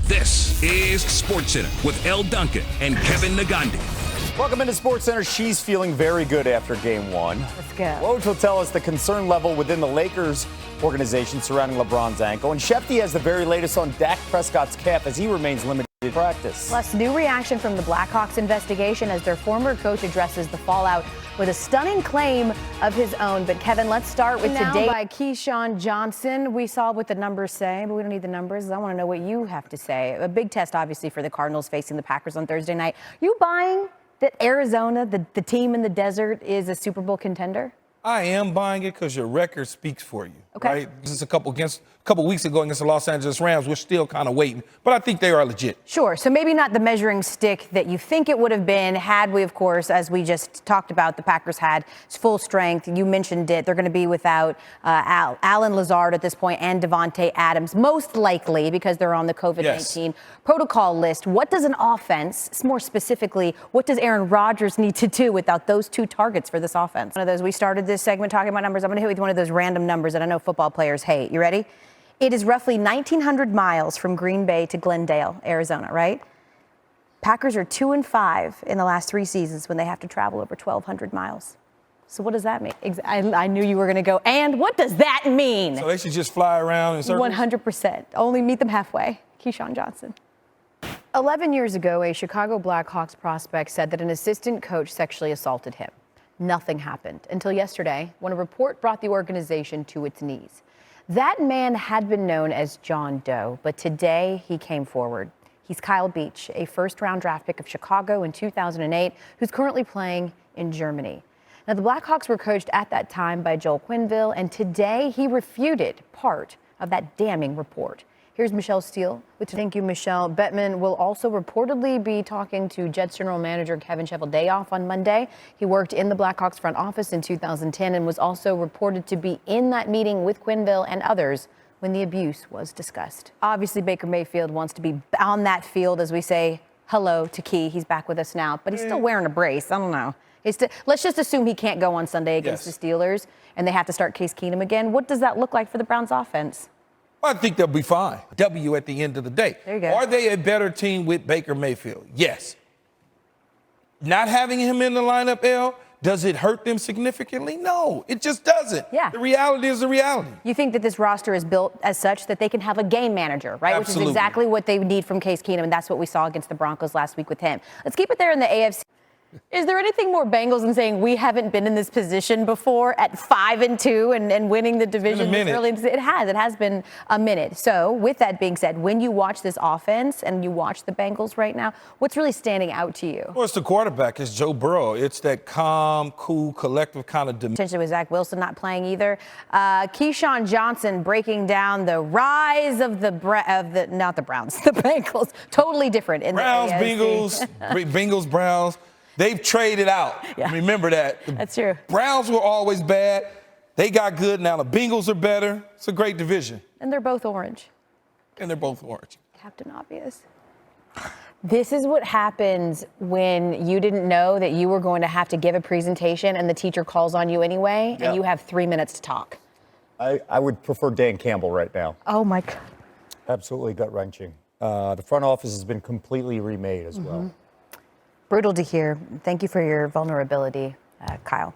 This is SportsCenter with Elle Duncan and Kevin Nagandi. Welcome into SportsCenter. She's feeling very good after game one. Let's go. Woj will tell us the concern level within the Lakers organization surrounding LeBron's ankle. And Shefty has the very latest on Dak Prescott's calf as he remains limited in practice. Plus, new reaction from the Blackhawks investigation as their former coach addresses the fallout with a stunning claim of his own. But Kevin, let's start with today by Keyshawn Johnson. We saw what the numbers say, but we don't need the numbers. I want to know what you have to say. A big test, obviously, for the Cardinals facing the Packers on Thursday night. You buying that Arizona, the team in the desert, is a Super Bowl contender? I am buying it because your record speaks for you. Okay. Right? This is a couple weeks ago against the Los Angeles Rams. We're still kind of waiting, but I think they are legit. Sure. So maybe not the measuring stick that you think it would have been had we, of course, as we just talked about, the Packers had full strength. You mentioned it. They're going to be without Alan Lazard at this point and Devontae Adams, most likely because they're on the COVID-19 protocol list. What does an offense, more specifically, what does Aaron Rodgers need to do without those two targets for this offense? One of those, we started this segment talking about numbers. I'm going to hit with one of those random numbers that I know football players hate. You ready? It is roughly 1,900 miles from Green Bay to Glendale, Arizona, right? Packers are 2-5 in the last 3 seasons when they have to travel over 1,200 miles. So what does that mean? I knew you were going to go, and what does that mean? So they should just fly around in circles? 100%. Only meet them halfway. Keyshawn Johnson. 11 years ago, a Chicago Blackhawks prospect said that an assistant coach sexually assaulted him. Nothing happened until yesterday when a report brought the organization to its knees. That man had been known as John Doe, but today he came forward. He's Kyle Beach, a first-round draft pick of Chicago in 2008, who's currently playing in Germany. Now, the Blackhawks were coached at that time by Joel Quenneville, and today he refuted part of that damning report. Here's Michelle Steele. Thank you, Michelle. Bettman will also reportedly be talking to Jets general manager Kevin Cheveldayoff on Monday. He worked in the Blackhawks front office in 2010 and was also reported to be in that meeting with Quenneville and others when the abuse was discussed. Obviously, Baker Mayfield wants to be on that field as we say hello to Key. He's back with us now, but he's still wearing a brace. I don't know. Let's just assume he can't go on Sunday against the Steelers and they have to start Case Keenum again. What does that look like for the Browns offense? I think they'll be fine. W at the end of the day. There you go. Are they a better team with Baker Mayfield? Yes. Not having him in the lineup, L, does it hurt them significantly? No, it just doesn't. Yeah. The reality is the reality. You think that this roster is built as such that they can have a game manager, right? Absolutely. Which is exactly what they need from Case Keenum, and that's what we saw against the Broncos last week with him. Let's keep it there in the AFC. Is there anything more Bengals than saying we haven't been in this position before at 5-2 and winning the division this early? It has been a minute. So with that being said, when you watch this offense and you watch the Bengals right now, what's really standing out to you? Well, it's the quarterback. It's Joe Burrow. It's that calm, cool, collective kind of demeanor. Potentially with Zach Wilson not playing either. Keyshawn Johnson breaking down the rise of the not the Browns, the Bengals. Totally different in Browns, the AFC. Bengals, Browns. They've traded out. Yeah. Remember that. That's true. Browns were always bad. They got good. Now the Bengals are better. It's a great division. And they're both orange. Captain Obvious. This is what happens when you didn't know that you were going to have to give a presentation and the teacher calls on you anyway, and you have 3 minutes to talk. I would prefer Dan Campbell right now. Oh, my God. Absolutely gut-wrenching. The front office has been completely remade as well. Brutal to hear. Thank you for your vulnerability, Kyle.